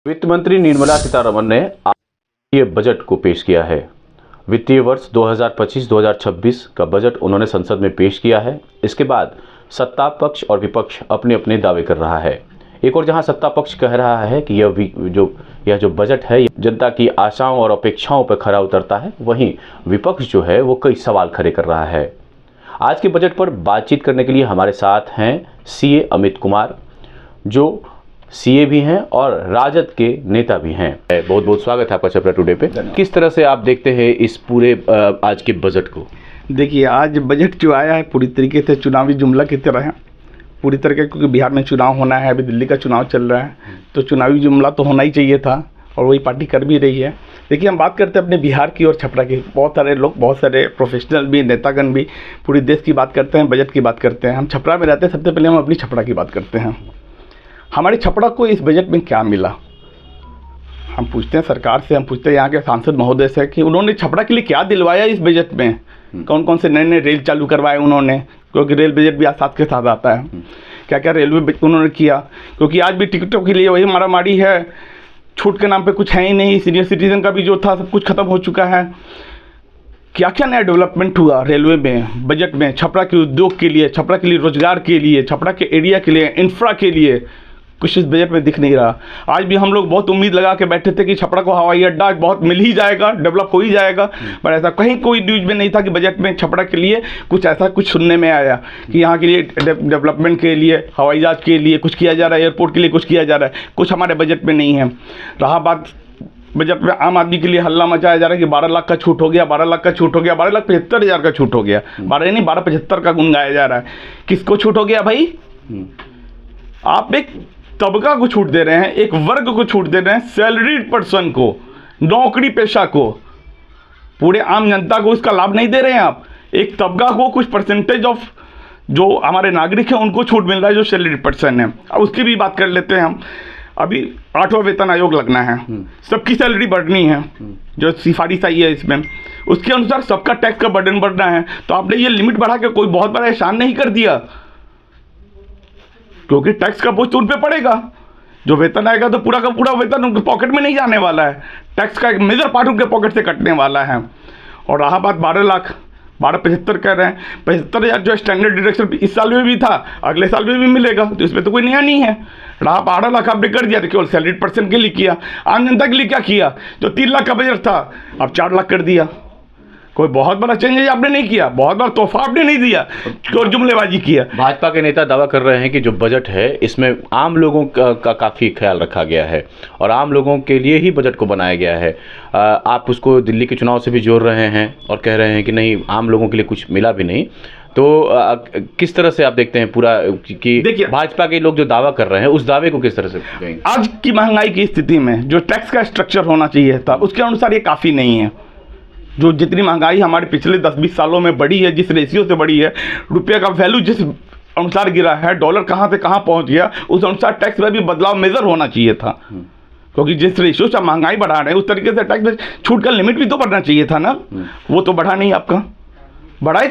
वित्त मंत्री निर्मला सीतारमण ने आज बजट को पेश किया है। वित्तीय वर्ष 2025-2026 का बजट उन्होंने संसद में पेश किया है। इसके बाद सत्ता पक्ष और विपक्ष अपने अपने दावे कर रहा है। एक और जहां सत्ता पक्ष कह रहा है कि यह जो बजट है जनता की आशाओं और अपेक्षाओं पर खरा उतरता है, वहीं विपक्ष जो है वो कई सवाल खड़े कर रहा है। आज के बजट पर बातचीत करने के लिए हमारे साथ हैं सीए अमित कुमार, जो सीए भी हैं और राजद के नेता भी हैं। बहुत बहुत स्वागत है आपका छपरा टुडे पे। किस तरह से आप देखते हैं इस पूरे आज के बजट को? देखिए, आज बजट जो आया है पूरी तरीके से चुनावी जुमला की तरह है। पूरी तरीके, क्योंकि बिहार में चुनाव होना है, अभी दिल्ली का चुनाव चल रहा है, तो चुनावी जुमला तो होना ही चाहिए था और वही पार्टी कर भी रही है। देखिए, हम बात करते हैं अपने बिहार की और छपरा की। बहुत सारे लोग, बहुत सारे प्रोफेशनल भी, नेतागण भी पूरे देश की बात करते हैं, बजट की बात करते हैं। हम छपरा में रहते हैं, सबसे पहले हम अपनी छपरा की बात करते हैं। हमारी छपरा को इस बजट में क्या मिला, हम पूछते हैं सरकार से, हम पूछते हैं यहाँ के सांसद महोदय से कि उन्होंने छपरा के लिए क्या दिलवाया इस बजट में। कौन कौन से नए नए रेल चालू करवाए उन्होंने, क्योंकि रेल बजट भी साथ के साथ आता है। क्या क्या रेलवे उन्होंने किया, क्योंकि आज भी टिकटों के लिए वही मारामारी है। छूट के नाम पे कुछ है ही नहीं। सीनियर सिटीजन का भी जो था सब कुछ खत्म हो चुका है। क्या क्या नया डेवलपमेंट हुआ रेलवे में, बजट में, छपरा के उद्योग के लिए, छपरा के लिए रोजगार के लिए, छपरा के एरिया के लिए, इंफ्रा के लिए, कुछ इस बजट में दिख नहीं रहा। आज भी हम लोग बहुत उम्मीद लगा के बैठे थे कि छपरा को हवाई अड्डा बहुत मिल ही जाएगा, डेवलप हो ही जाएगा, पर ऐसा कहीं कोई न्यूज़ में नहीं था कि बजट में छपरा के लिए कुछ ऐसा कुछ सुनने में आया कि यहाँ के लिए डेवलपमेंट के लिए, हवाई जहाज के लिए कुछ किया जा रहा है, एयरपोर्ट के लिए कुछ किया जा रहा है। कुछ हमारे बजट में नहीं है। रहा बात बजट में आम आदमी के लिए हल्ला मचाया जा रहा है कि 12 लाख का छूट हो गया, 12 लाख का छूट हो गया, 12,75,000 का छूट हो गया, 12,75,000 का गुन गाया जा रहा है। किसको छूट हो गया भाई? आप एक तबका को छूट दे रहे हैं, एक वर्ग को छूट दे रहे हैं, सैलरीड पर्सन को, नौकरी पेशा को, पूरे आम जनता को इसका लाभ नहीं दे रहे हैं आप। एक तबका को, कुछ परसेंटेज ऑफ जो हमारे नागरिक हैं उनको छूट मिल रहा है, जो सैलरीड पर्सन है। अब उसकी भी बात कर लेते हैं हम। अभी 8वां वेतन आयोग लगना है, सबकी सैलरी बढ़नी है, जो सिफारिश आई है इसमें, उसके अनुसार सबका टैक्स का बर्डन बढ़ना है। तो आपने ये लिमिट बढ़ा के कोई बहुत बड़ा एहसान नहीं कर दिया, क्योंकि टैक्स का बोझ तो उन पे पड़ेगा। जो वेतन आएगा तो पूरा का पूरा वेतन उनके पॉकेट में नहीं जाने वाला है, टैक्स का एक मेजर पार्ट उनके पॉकेट से कटने वाला है। और रहा बात 12 लाख, 12,75,000 कह रहे हैं, 75,000 जो स्टैंडर्ड डिडक्शन इस साल में भी था, अगले साल में भी मिलेगा, तो इसमें तो कोई नया नहीं है। रहा 12 लाख आपने कर दिया, तो केवल सैलरीड पर्सन के लिए किया। आम जनता के लिए क्या किया? जो 3 लाख का बजट था अब 4 लाख कर दिया। कोई बहुत बड़ा चेंज आपने नहीं किया, बहुत बड़ा तोहफा आपने नहीं दिया, और जुमलेबाजी किया। भाजपा के नेता दावा कर रहे हैं कि जो बजट है इसमें आम लोगों का काफ़ी ख्याल रखा गया है और आम लोगों के लिए ही बजट को बनाया गया है। आप उसको दिल्ली के चुनाव से भी जोड़ रहे हैं और कह रहे हैं कि नहीं, आम लोगों के लिए कुछ मिला भी नहीं। तो किस तरह से आप देखते हैं पूरा कि देखिए भाजपा के लोग जो दावा कर रहे हैं उस दावे को किस तरह से कहेंगे? आज की महंगाई की स्थिति में जो टैक्स का स्ट्रक्चर होना चाहिए था उसके अनुसार ये काफ़ी नहीं है। जो जितनी महंगाई हमारे पिछले 10-20 सालों में बढ़ी है, जिस रेशियो से बढ़ी है, रुपये का वैल्यू जिस अनुसार गिरा है, डॉलर कहाँ से कहाँ पहुँच गया, उस अनुसार टैक्स में भी बदलाव मेजर होना चाहिए था। क्योंकि जिस रेशियो से महंगाई बढ़ा रहे हैं उस तरीके से टैक्स में छूट का लिमिट भी तो बढ़ना चाहिए था ना। वो तो बढ़ा नहीं आपका। बढ़ा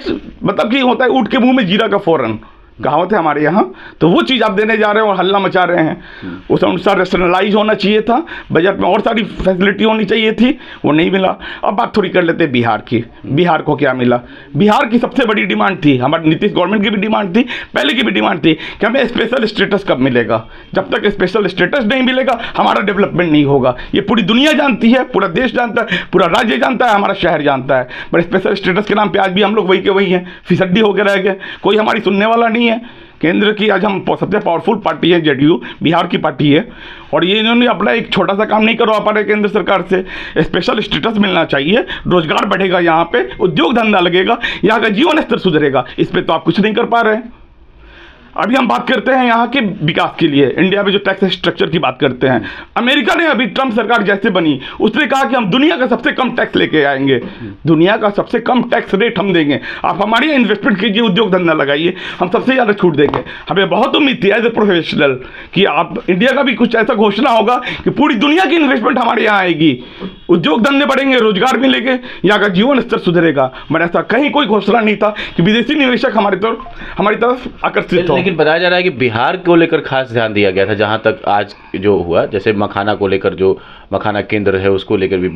मतलब कि होता है ऊँट के मुँह में जीरा का फौरन, कहावत है हमारे यहाँ। तो वो चीज़ आप देने जा रहे हैं और हल्ला मचा रहे हैं। उस अनुसार रेशनलाइज होना चाहिए था, बजट में और सारी फैसिलिटी होनी चाहिए थी, वो नहीं मिला। अब बात थोड़ी कर लेते हैं बिहार की। बिहार को क्या मिला? बिहार की सबसे बड़ी डिमांड थी, हमारी नीतीश गवर्नमेंट की भी डिमांड थी, पहले की भी डिमांड थी कि हमें स्पेशल स्टेटस कब मिलेगा। जब तक स्पेशल स्टेटस नहीं मिलेगा हमारा डेवलपमेंट नहीं होगा। ये पूरी दुनिया जानती है, पूरा देश जानता है, पूरा राज्य जानता है, हमारा शहर जानता है। पर स्पेशल स्टेटस के नाम पर आज भी हम लोग वही के वही हैं, फिसड्डी होकर रह गए, कोई हमारी सुनने वाला नहीं है। केंद्र की आज हम सबसे पावरफुल पार्टी है, जेडीयू बिहार की पार्टी है, और ये इन्होंने अपना एक छोटा सा काम नहीं करवा पा रहे केंद्र सरकार से। स्पेशल स्टेटस मिलना चाहिए, रोजगार बढ़ेगा, यहाँ पे उद्योग धंधा लगेगा, यहाँ का जीवन स्तर सुधरेगा। इस पर तो आप कुछ नहीं कर पा रहे हैं। अभी हम बात करते हैं यहाँ के विकास के लिए, इंडिया में जो टैक्स स्ट्रक्चर की बात करते हैं। अमेरिका ने अभी ट्रम्प सरकार जैसे बनी, उसने कहा कि हम दुनिया का सबसे कम टैक्स लेके आएंगे, दुनिया का सबसे कम टैक्स रेट हम देंगे, आप हमारे यहाँ इन्वेस्टमेंट कीजिए, उद्योग धंधा लगाइए, हम सबसे ज़्यादा छूट देंगे। हमें बहुत उम्मीद थी एज ए प्रोफेशनल कि आप इंडिया का भी कुछ ऐसा घोषणा होगा कि पूरी दुनिया की इन्वेस्टमेंट हमारे यहाँ आएगी। उद्योग धंधे बढ़ेंगे, रोजगार मिलेंगे, यहाँ का जीवन स्तर सुधरेगा। मैंने ऐसा कहीं कोई घोषणा नहीं था कि विदेशी निवेशक हमारी तरफ आकर्षित हो। लेकिन बताया जा रहा है कि बिहार को लेकर खास ध्यान दिया गया था, जहां तक आज जो हुआ, जैसे मखाना को लेकर जो मखाना केंद्र है उसको लेकर भी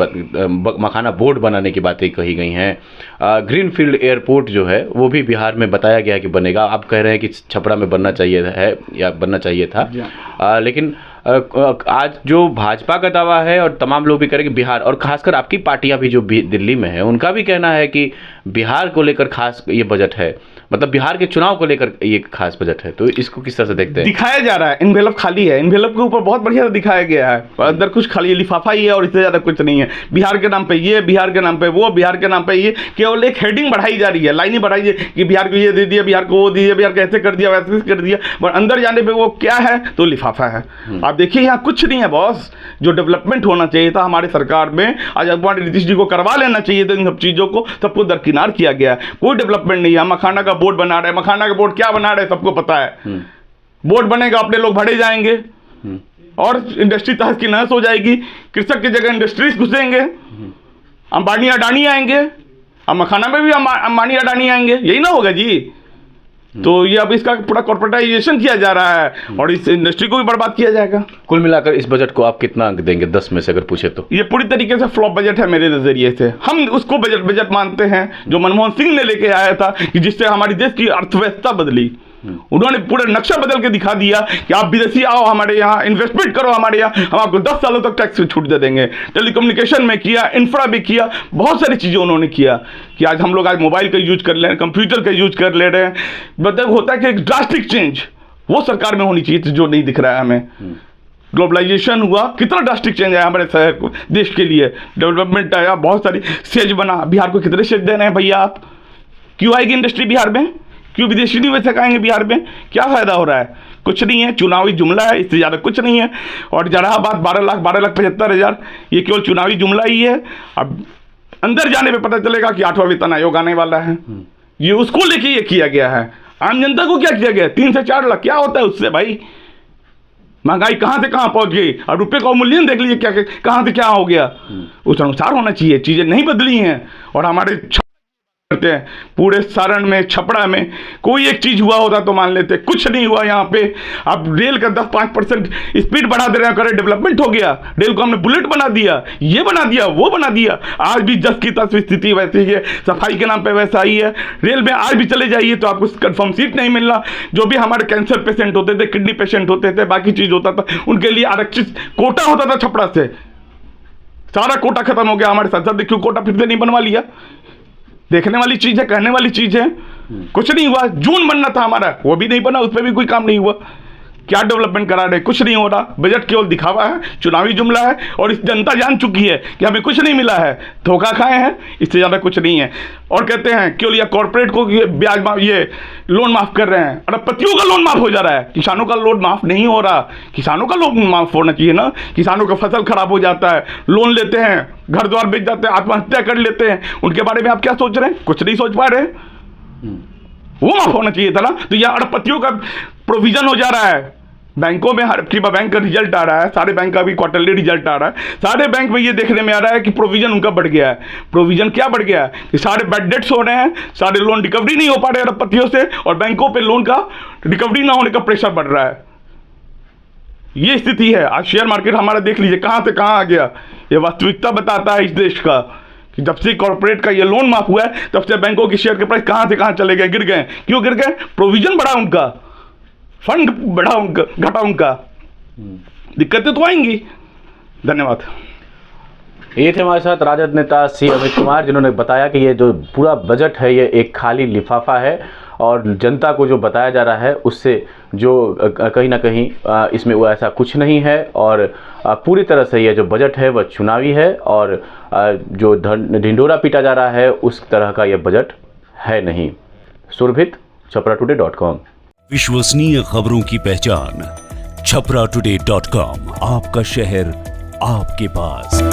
मखाना बोर्ड बनाने की बातें कही गई हैं। ग्रीनफील्ड एयरपोर्ट जो है वो भी बिहार में बताया गया है कि बनेगा। आप कह रहे हैं कि छपरा में बनना चाहिए है या बनना चाहिए था, लेकिन आज जो भाजपा का दावा है और तमाम लोग भी कह रहे हैं कि बिहार, और खासकर आपकी पार्टियां भी जो दिल्ली में है उनका भी कहना है कि बिहार को लेकर खास ये बजट है, मतलब बिहार के चुनाव को लेकर ये खास बजट है। तो इसको किस तरह से देखते हैं? दिखाया जा रहा है, इन्वेलप खाली है, इन्वेलप के ऊपर बहुत बढ़िया से दिखाया गया है, अंदर कुछ खाली लिफाफा ही है और इससे ज़्यादा कुछ नहीं है। बिहार के नाम पे ये, बिहार के नाम पे वो, बिहार के नाम पे ये, केवल एक हेडिंग बढ़ाई जा रही है, लाइनें बढ़ाई है कि बिहार को ये दे दिया, बिहार को वो दिया, बिहार को ऐसे कर दिया, वैसे कर दिया, पर अंदर जाने पर वो क्या है तो लिफाफा है। आप देखिए यहाँ कुछ नहीं है बॉस। जो डेवलपमेंट होना चाहिए था हमारे सरकार में, आज हमारे नीतीश जी को करवा लेना चाहिए था, इन सब चीज़ों को सबको दरकिनार किया गया है। कोई डेवलपमेंट नहीं है। मखाना का बोर्ड बना रहे हैं, मखाना का बोर्ड क्या बना रहे हैं सबको पता है। बोर्ड बनेगा, अपने लोग भरे जाएंगे और इंडस्ट्री तहस की नहस हो जाएगी, कृषक की जगह इंडस्ट्रीज घुसेंगे, अंबानी अडानी आएंगे, अब मखाना में भी अंबानी अडानी आएंगे, यही ना होगा जी। तो ये अब इसका पूरा कॉर्पोरेटाइजेशन किया जा रहा है और इस इंडस्ट्री को भी बर्बाद किया जाएगा। कुल मिलाकर इस बजट को आप कितना अंक देंगे 10 में से अगर पूछे तो? ये पूरी तरीके से फ्लॉप बजट है मेरे नजरिए से। हम उसको बजट मानते हैं जो मनमोहन सिंह ने लेके आया था कि जिससे हमारी देश की अर्थव्यवस्था बदली। उन्होंने पूरा नक्शा बदल के दिखा दिया कि आप विदेशी आओ हमारे यहाँ, इन्वेस्टमेंट करो हमारे यहाँ, हम आपको 10 सालों तक टैक्स छूट दे देंगे। टेलीकम्युनिकेशन में किया, इंफ्रा भी किया, बहुत सारी चीज़ें उन्होंने किया कि आज हम लोग आज मोबाइल का यूज कर ले रहे हैं, कंप्यूटर का यूज कर ले रहे हैं। मतलब होता है कि एक ड्रास्टिक चेंज वो सरकार में होनी चाहिए जो नहीं दिख रहा है हमें। ग्लोबलाइजेशन हुआ, कितना ड्रास्टिक चेंज आया हमारे शहर को, देश के लिए डेवलपमेंट आया, बहुत सारी सेज बना। बिहार को कितने सेज दे रहे हैं भैया आप? क्यों आएगी इंडस्ट्री बिहार में? क्यों विदेशी निवेशक आएंगे बिहार में? क्या फायदा हो रहा है? कुछ नहीं है, चुनावी जुमला है, इससे ज़्यादा कुछ नहीं है। और जहाबाद 12,75,000 ये केवल चुनावी जुमला ही है। अब अंदर जाने पे पता चलेगा कि 8वां वेतन आयोग आने वाला है, ये उसको लेके ये किया गया है। आम जनता को क्या किया गया? 3 से 4 लाख क्या होता है उससे भाई? महंगाई कहाँ से कहाँ पहुँच गई और रुपये का मूल्य देख लीजिए क्या कहाँ से क्या हो गया। उस अनुसार होना चाहिए, चीज़ें नहीं बदली हैं। और हमारे करते हैं पूरे सारण में, छपरा में कोई एक चीज हुआ होता तो मान लेते, कुछ नहीं हुआ यहाँ पे। अब रेल का 10-5% स्पीड बढ़ा दे रहे हैं, करे डेवलपमेंट हो गया, रेल को हमने बुलेट बना दिया, ये बना दिया, वो बना दिया। आज भी 10 की 10 स्थिति वैसी है, सफाई के नाम पे वैसा ही है। रेल में आज भी चले जाइए तो आपको कंफर्म सीट नहीं मिलना। जो भी हमारे कैंसर पेशेंट होते थे, किडनी पेशेंट होते थे, बाकी चीज होता था, उनके लिए आरक्षित कोटा होता था छपरा से, सारा कोटा खत्म हो गया। हमारे सांसद ने क्यों कोटा फिर से नहीं बनवा लिया? देखने वाली चीज है, कहने वाली चीज है। कुछ नहीं हुआ। जून बनना था हमारा, वो भी नहीं बना, उस पर भी कोई काम नहीं हुआ। क्या डेवलपमेंट करा रहे? कुछ नहीं हो रहा। बजट केवल दिखावा है, चुनावी जुमला है और इस जनता जान चुकी है कि हमें कुछ नहीं मिला है, धोखा खाए हैं, इससे ज़्यादा कुछ नहीं है। और कहते हैं केवल या कॉर्पोरेट को ब्याज माफ, ये लोन माफ कर रहे हैं, अरबपतियों का लोन माफ हो जा रहा है, किसानों का लोन माफ नहीं हो रहा। किसानों का लोन माफ होना चाहिए ना। किसानों का फसल खराब हो जाता है, लोन लेते हैं, घर द्वार बेच जाते हैं, आत्महत्या कर लेते हैं, उनके बारे में आप क्या सोच रहे हैं? कुछ नहीं सोच पा रहे। वो माफ होना चाहिए था ना। तो यह अरबपतियों का प्रोविजन हो जा रहा है। बैंकों में हर की बैंक का रिजल्ट आ रहा है, सारे बैंक का भी क्वार्टरली रिजल्ट आ रहा है। सारे बैंक में ये देखने में आ रहा है कि प्रोविजन उनका बढ़ गया है। प्रोविजन क्या बढ़ गया है कि सारे बैड डेट्स हो रहे हैं, सारे लोन रिकवरी नहीं हो पा रहे अरबपतियों से, और बैंकों पे लोन का रिकवरी ना होने का प्रेशर बढ़ रहा है। ये स्थिति है। आज शेयर मार्केट हमारा देख लीजिए कहाँ से कहाँ आ गया। ये वास्तविकता बताता है इस देश का कि जब से कॉर्पोरेट का ये लोन माफ हुआ है तब से बैंकों की शेयर के प्राइस कहाँ से कहाँ चले गए, गिर गए। क्यों गिर गए? प्रोविजन बढ़ा उनका, फंड बढ़ा उनका, घटा उनका। दिक्कतें तो आएंगी। धन्यवाद। ये थे हमारे साथ राजद नेता सी अमित कुमार, जिन्होंने बताया कि ये जो पूरा बजट है ये एक खाली लिफाफा है और जनता को जो बताया जा रहा है उससे जो कहीं ना कहीं इसमें वो ऐसा कुछ नहीं है। और पूरी तरह से ये जो बजट है वह चुनावी है और जो ढिंढोरा पीटा जा रहा है उस तरह का ये बजट है नहीं। सुरभित, छपराटुडे.com। विश्वसनीय खबरों की पहचान, छपराटुडे.com। आपका शहर आपके पास।